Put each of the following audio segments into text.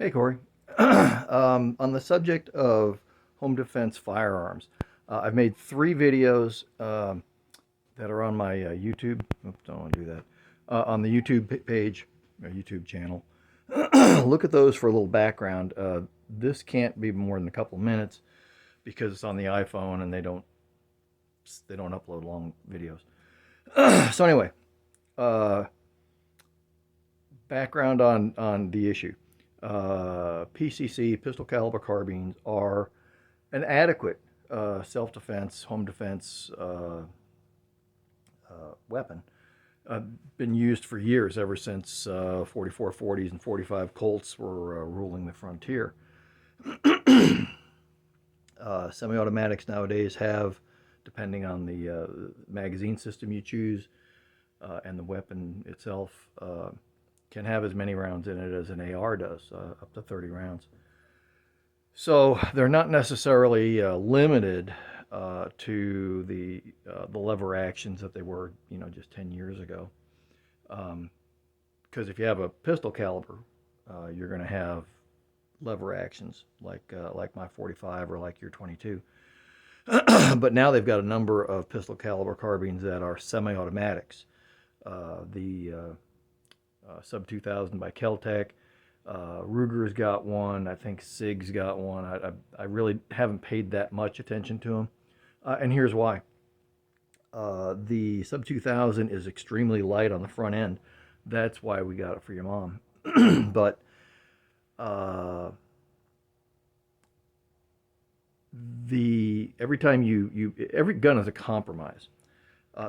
Hey, Corey. On the subject of home defense firearms, I've made three videos that are on my YouTube. Oops, don't want to do that. On the YouTube page, or YouTube channel. Look at those for a little background. This can't be more than a couple minutes because it's on the iPhone and they don't upload long videos. So anyway, uh, background on the issue. PCC, pistol caliber carbines, are an adequate self-defense, home defense weapon. Been used for years, ever since 4440s and 45 Colts were ruling the frontier. Semi-automatics nowadays have, depending on the magazine system you choose and the weapon itself, can have as many rounds in it as an AR does, up to 30 rounds. So they're not necessarily limited to the lever actions that they were, just 10 years ago. Because if you have a pistol caliber, you're going to have lever actions like my 45 or like your 22. But now they've got a number of pistol caliber carbines that are semi-automatics. The Sub 2000 by Keltec. Ruger's got one. I think SIG's got one. I really haven't paid that much attention to them. And here's why. The Sub 2000 is extremely light on the front end. That's why we got it for your mom. But every time every gun is a compromise.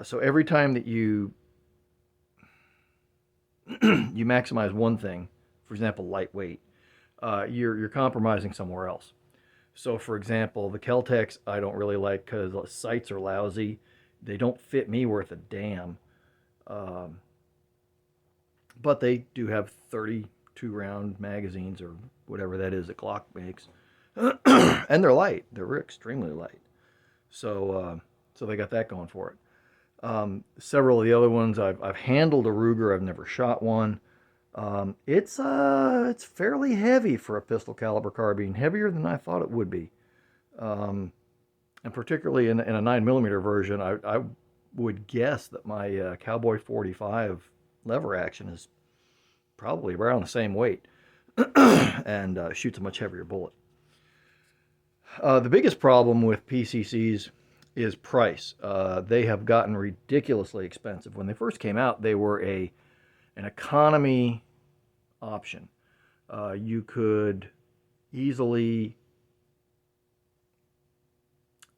So every time that you you maximize one thing, for example, lightweight, you're compromising somewhere else. So, for example, the Keltecs I don't really like because the sights are lousy. They don't fit me worth a damn. But they do have 32 round magazines or whatever that is that Glock makes. And they're light. They're extremely light. So they got that going for it. Several of the other ones I've handled a Ruger. I've never shot one. It's fairly heavy for a pistol caliber carbine, heavier than I thought it would be. And particularly in a 9mm version, I would guess that my Cowboy 45 lever action is probably around the same weight and shoots a much heavier bullet. The biggest problem with PCCs is price. They have gotten ridiculously expensive. When they first came out, they were an economy option. You could easily,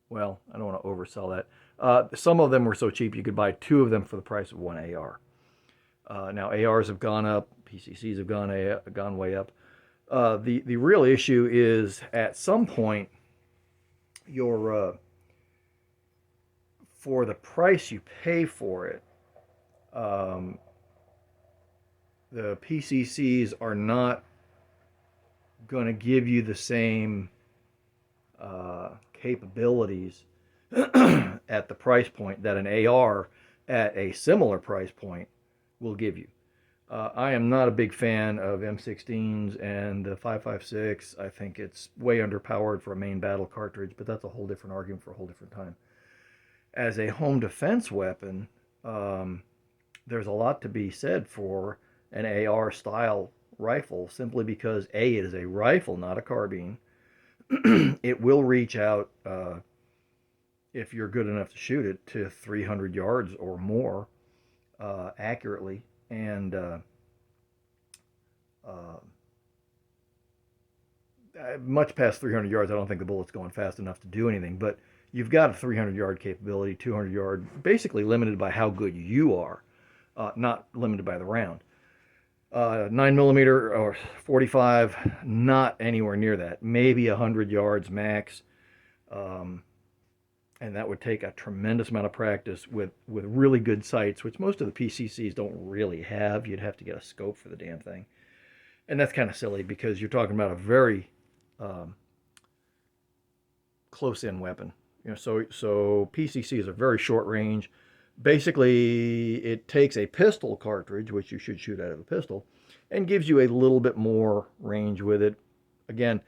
well, I don't want to oversell that. Some of them were so cheap you could buy two of them for the price of one AR. Now ARs have gone up, PCCs have gone way up. The real issue is at some point your for the price you pay for it, the PCCs are not going to give you the same capabilities at the price point that an AR at a similar price point will give you. I am not a big fan of M16s and the 5.56. I think it's way underpowered for a main battle cartridge, but that's a whole different argument for a whole different time. As a home defense weapon, there's a lot to be said for an AR style rifle, simply because A, it is a rifle, not a carbine. It will reach out, if you're good enough to shoot it, to 300 yards or more accurately. And much past 300 yards, I don't think the bullet's going fast enough to do anything. But you've got a 300-yard capability, 200-yard, basically limited by how good you are, not limited by the round. 9mm or 45, not anywhere near that. Maybe 100 yards max. And that would take a tremendous amount of practice with really good sights, which most of the PCCs don't really have. You'd have to get a scope for the damn thing. And that's kind of silly because you're talking about a very close-in weapon. So PCC is a very short range. Basically, it takes a pistol cartridge, which you should shoot out of a pistol, and gives you a little bit more range with it. Again,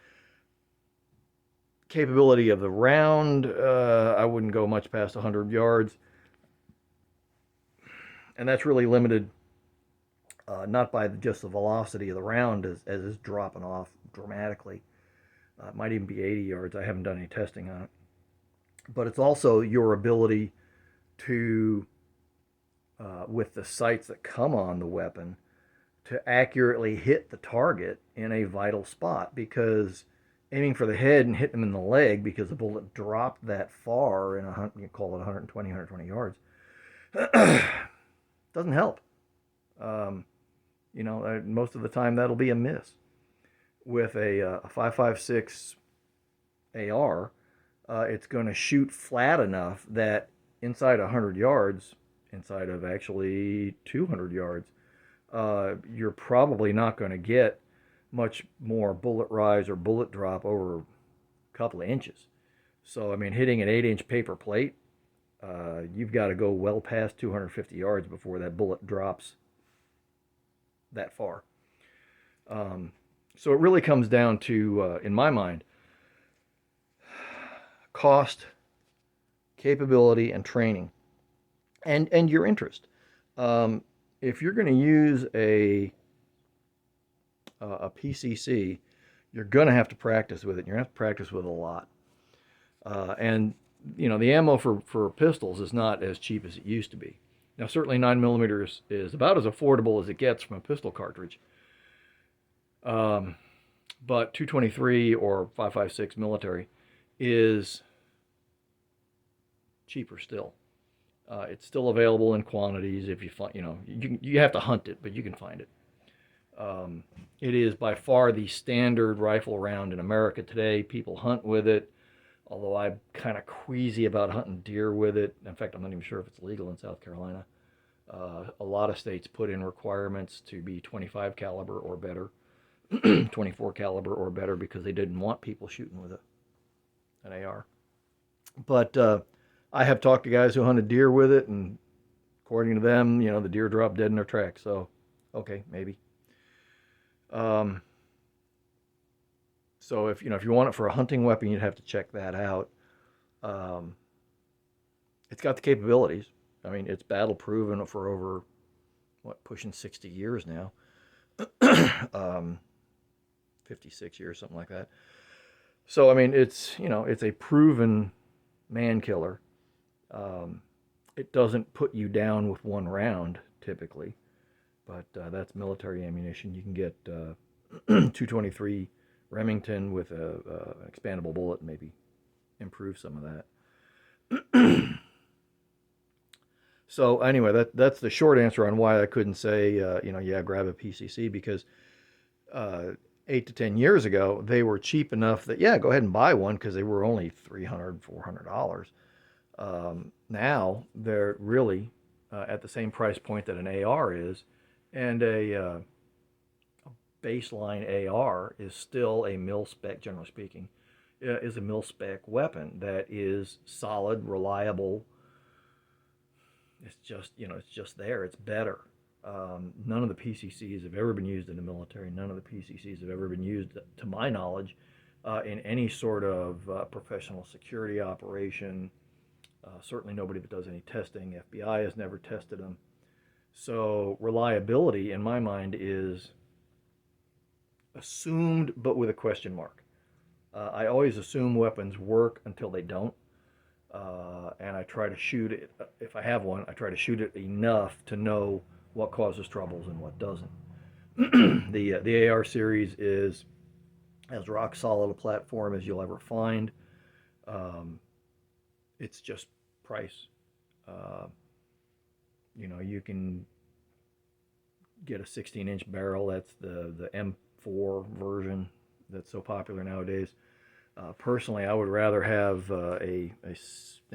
capability of the round, I wouldn't go much past 100 yards. And that's really limited not by just the velocity of the round as it's dropping off dramatically. It might even be 80 yards. I haven't done any testing on it. But it's also your ability to, with the sights that come on the weapon, to accurately hit the target in a vital spot, because aiming for the head and hitting them in the leg because the bullet dropped that far in you call it 120 yards, doesn't help. Most of the time that'll be a miss. With a 5.56 AR, it's going to shoot flat enough that inside 100 yards, inside of actually 200 yards, you're probably not going to get much more bullet rise or bullet drop over a couple of inches. So, I mean, hitting an 8-inch paper plate, you've got to go well past 250 yards before that bullet drops that far. So it really comes down to, in my mind, cost, capability, and training, and your interest. If you're going to use a PCC, you're going to have to practice with it. You're going to have to practice with it a lot. And the ammo for pistols is not as cheap as it used to be. Now, certainly 9mm is about as affordable as it gets from a pistol cartridge. But 223 or 5.56 military is cheaper still. It's still available in quantities. If you find, you have to hunt it, but you can find it. It is by far the standard rifle round in America today. People hunt with it, although I'm kind of queasy about hunting deer with it. In fact, I'm not even sure if it's legal in South Carolina. A lot of states put in requirements to be 25 caliber or better, 24 caliber or better, because they didn't want people shooting with an AR. But I have talked to guys who hunted deer with it, and according to them, the deer dropped dead in their tracks. So, okay, maybe. So if you want it for a hunting weapon, you'd have to check that out. It's got the capabilities. I mean, it's battle proven for over pushing 60 years now. 56 years, something like that. So I mean, it's a proven man killer. It doesn't put you down with one round typically, but that's military ammunition. You can get 223 Remington with an expandable bullet, and maybe improve some of that. So anyway, that's the short answer on why I couldn't say grab a PCC, because 8 to 10 years ago they were cheap enough that go ahead and buy one, because they were only $300, $400. Now they're really at the same price point that an AR is, and a baseline AR is still a mil-spec, generally speaking, is a mil-spec weapon that is solid, reliable. It's just there. It's better. None of the PCCs have ever been used in the military. None of the PCCs have ever been used, to my knowledge, in any sort of professional security operation. Certainly nobody that does any testing. FBI has never tested them. So reliability, in my mind, is assumed, but with a question mark. I always assume weapons work until they don't. And I try to shoot it, if I have one, I try to shoot it enough to know what causes troubles and what doesn't. The AR series is as rock solid a platform as you'll ever find. It's just price. You can get a 16-inch barrel. That's the M4 version that's so popular nowadays. Personally, I would rather have an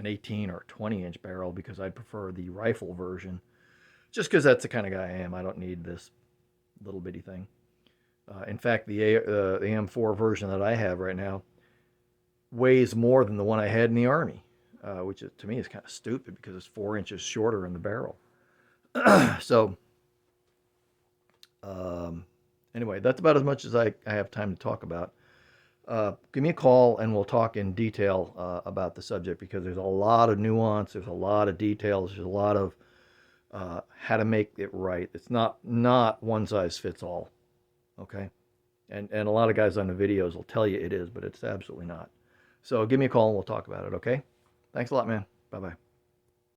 18 or 20-inch barrel, because I'd prefer the rifle version, just because that's the kind of guy I am. I don't need this little bitty thing. In fact, the M4 version that I have right now weighs more than the one I had in the Army, which to me is kind of stupid, because it's 4 inches shorter in the barrel. So, Anyway, that's about as much as I have time to talk about. Give me a call and we'll talk in detail about the subject, because there's a lot of nuance, there's a lot of details, there's a lot of how to make it right. It's not one size fits all. Okay, and a lot of guys on the videos will tell you it is, but it's absolutely not. So give me a call and we'll talk about it. Okay, thanks a lot, man. Bye bye.